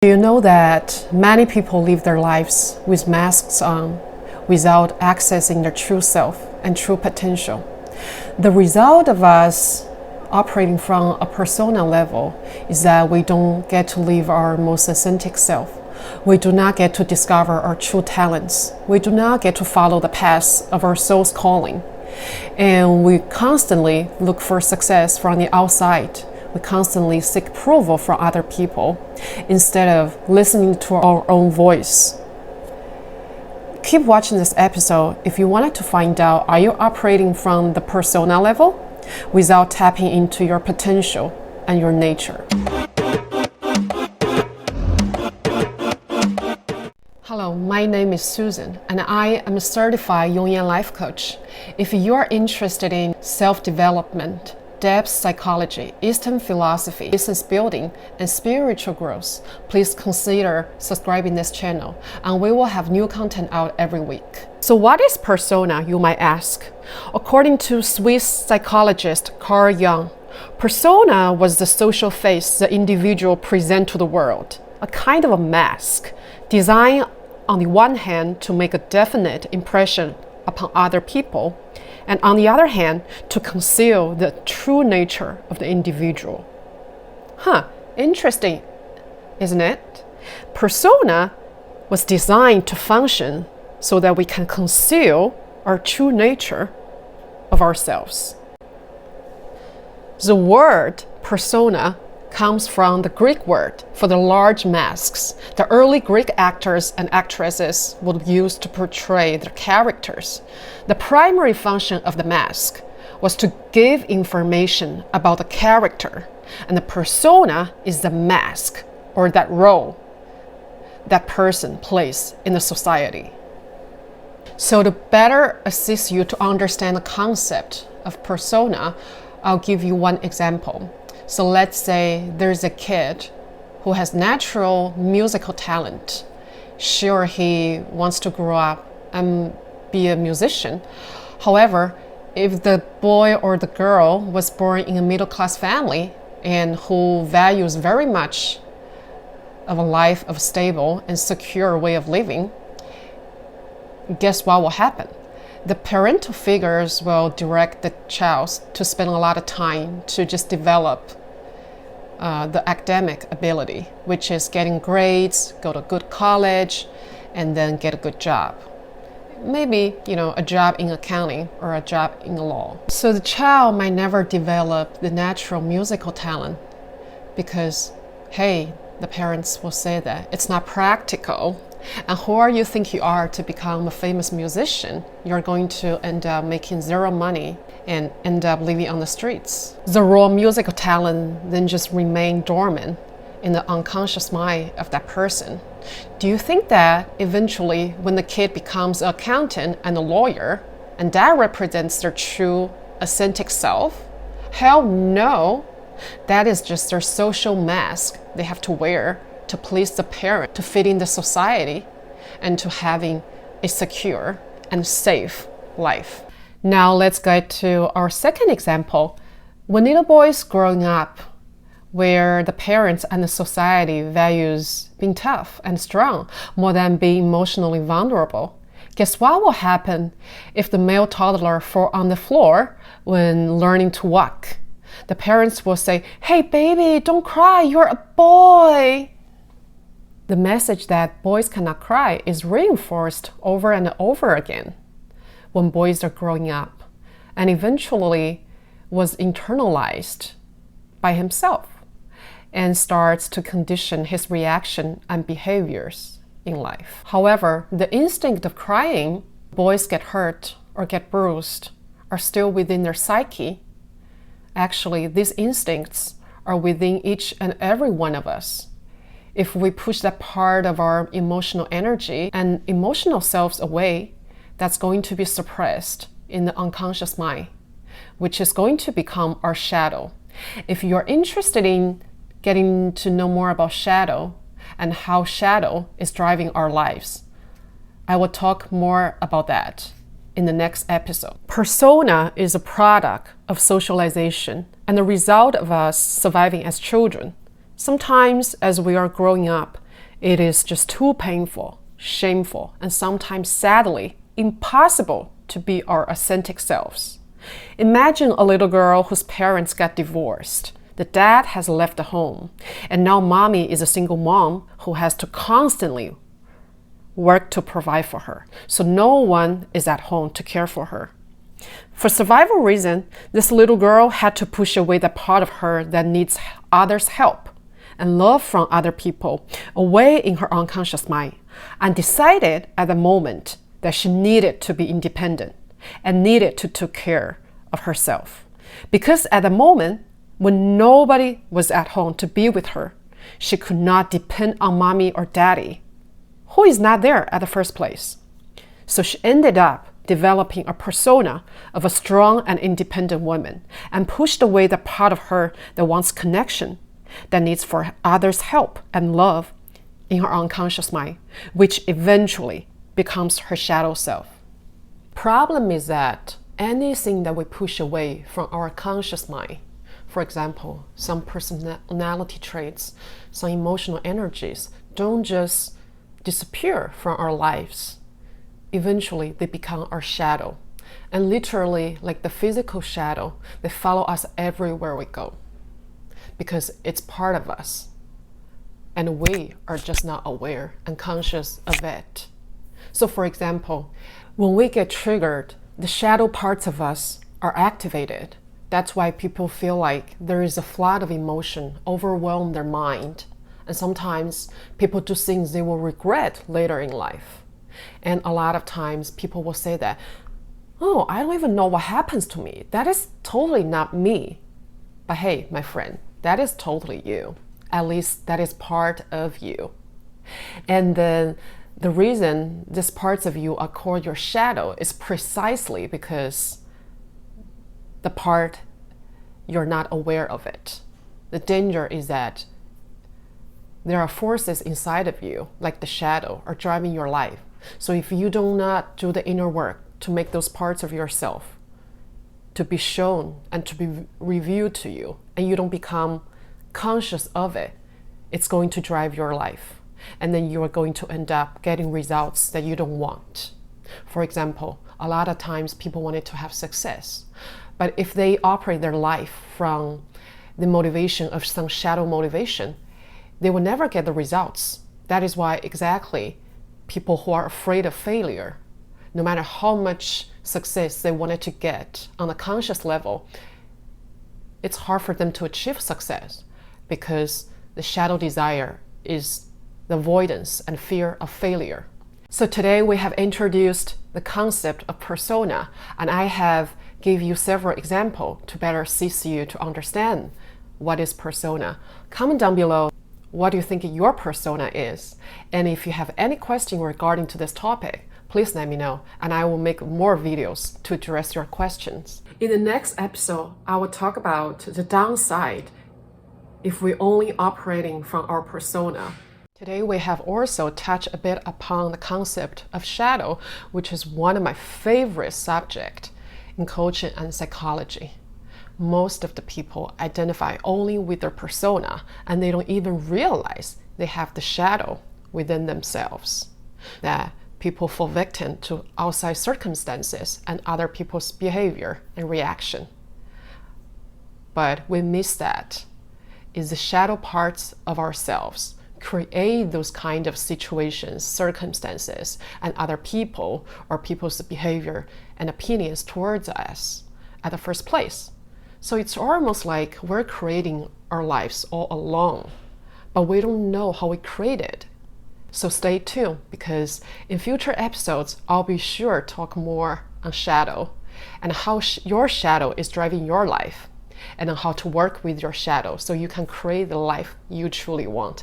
Do you know that many people live their lives with masks on without accessing their true self and true potential? The result of us operating from a persona level is that we don't get to live our most authentic self. We do not get to discover our true talents. We do not get to follow the path of our soul's calling. And we constantly look for success from the outside. We constantly seek approval from other people instead of listening to our own voice. Keep watching this episode if you wanted to find out, are you operating from the persona level without tapping into your potential and your nature? Hello, my name is Susan, and I am a certified Jungian life coach. If you are interested in self-development, depth psychology, Eastern philosophy, business building, and spiritual growth, please consider subscribing this channel, and we will have new content out every week. So what is persona, you might ask? According to Swiss psychologist Carl Jung, persona was the social face the individual present to the world, a kind of a mask, designed on the one hand to make a definite impression upon other people, and on the other hand, to conceal the true nature of the individual. Interesting, isn't it? Persona was designed to function so that we can conceal our true nature of ourselves. The word persona comes from the Greek word for the large masks the early Greek actors and actresses would use to portray their characters. The primary function of the mask was to give information about the character, and the persona is the mask or that role that person plays in the society. So to better assist you to understand the concept of persona, I'll give you one example. So let's say there's a kid who has natural musical talent. She or he wants to grow up and be a musician. However, if the boy or the girl was born in a middle-class family and who values very much of a life of stable and secure way of living, guess what will happen? The parental figures will direct the child to spend a lot of time to just develop the academic ability, which is getting grades, go to a good college, and then get a good job. Maybe, a job in accounting or a job in the law. So the child might never develop the natural musical talent because, hey, the parents will say that it's not practical. And who are you think you are to become a famous musician? You're going to end up making zero money and end up living on the streets. The raw musical talent then just remain dormant in the unconscious mind of that person. Do you think that eventually when the kid becomes an accountant and a lawyer, and that represents their true authentic self? Hell no. That is just their social mask they have to wear to please the parent, to fit in the society, and to having a secure and safe life. Now let's get to our second example. When little boys growing up, where the parents and the society values being tough and strong more than being emotionally vulnerable, guess what will happen if the male toddler fall on the floor when learning to walk? The parents will say, "Hey baby, don't cry, you're a boy." The message that boys cannot cry is reinforced over and over again when boys are growing up, and eventually was internalized by himself and starts to condition his reaction and behaviors in life. However, the instinct of crying, boys get hurt or get bruised, are still within their psyche. Actually, these instincts are within each and every one of us. If we push that part of our emotional energy and emotional selves away, that's going to be suppressed in the unconscious mind, which is going to become our shadow. If you're interested in getting to know more about shadow and how shadow is driving our lives, I will talk more about that in the next episode. Persona is a product of socialization and the result of us surviving as children. Sometimes as we are growing up, It is just too painful, shameful, and sometimes sadly impossible to be our authentic selves. Imagine a little girl whose parents got divorced. The dad has left the home, and now mommy is a single mom who has to constantly work to provide for her. So no one is at home to care for her. For survival reason, this little girl had to push away the part of her that needs others' help and love from other people away in her unconscious mind, and decided at the moment that she needed to be independent and needed to take care of herself. Because at the moment, when nobody was at home to be with her, she could not depend on mommy or daddy, who is not there at the first place. So she ended up developing a persona of a strong and independent woman and pushed away the part of her that wants connection, that needs for others' help and love in her unconscious mind, which eventually becomes her shadow self. Problem is that anything that we push away from our conscious mind, for example, some personality traits, some emotional energies, don't just disappear from our lives. Eventually, they become our shadow. And literally, like the physical shadow, they follow us everywhere we go because it's part of us. And we are just not aware and conscious of it. So for example, when we get triggered, the shadow parts of us are activated. That's why people feel like there is a flood of emotion overwhelm their mind. And sometimes people do things they will regret later in life. And a lot of times people will say that, oh, I don't even know what happens to me. That is totally not me. But hey, my friend, that is totally you. At least that is part of you. And then the reason these parts of you are called your shadow is precisely because the part you're not aware of it. The danger is that there are forces inside of you, like the shadow, are driving your life. So if you do not do the inner work to make those parts of yourself to be shown and to be revealed to you, and you don't become conscious of it, it's going to drive your life. And then you are going to end up getting results that you don't want. For example, a lot of times people wanted to have success, but if they operate their life from the motivation of some shadow motivation, they will never get the results. That is why exactly people who are afraid of failure, no matter how much success they wanted to get on a conscious level, it's hard for them to achieve success because the shadow desire is the avoidance and fear of failure. So today we have introduced the concept of persona, and I have give you several examples to better assist you to understand what is persona. Comment down below what do you think your persona is, and if you have any question regarding to this topic, please let me know, and I will make more videos to address your questions. In the next episode, I will talk about the downside if we're only operating from our persona. Today we have also touched a bit upon the concept of shadow, which is one of my favorite subjects in coaching and psychology. Most of the people identify only with their persona, and they don't even realize they have the shadow within themselves. That people fall victim to outside circumstances and other people's behavior and reaction. But we miss that. Is the shadow parts of ourselves create those kind of situations, circumstances, and other people or people's behavior and opinions towards us at the first place. So it's almost like we're creating our lives all alone, but we don't know how we created. So stay tuned, because in future episodes, I'll be sure to talk more on shadow and how your shadow is driving your life, and on how to work with your shadow so you can create the life you truly want.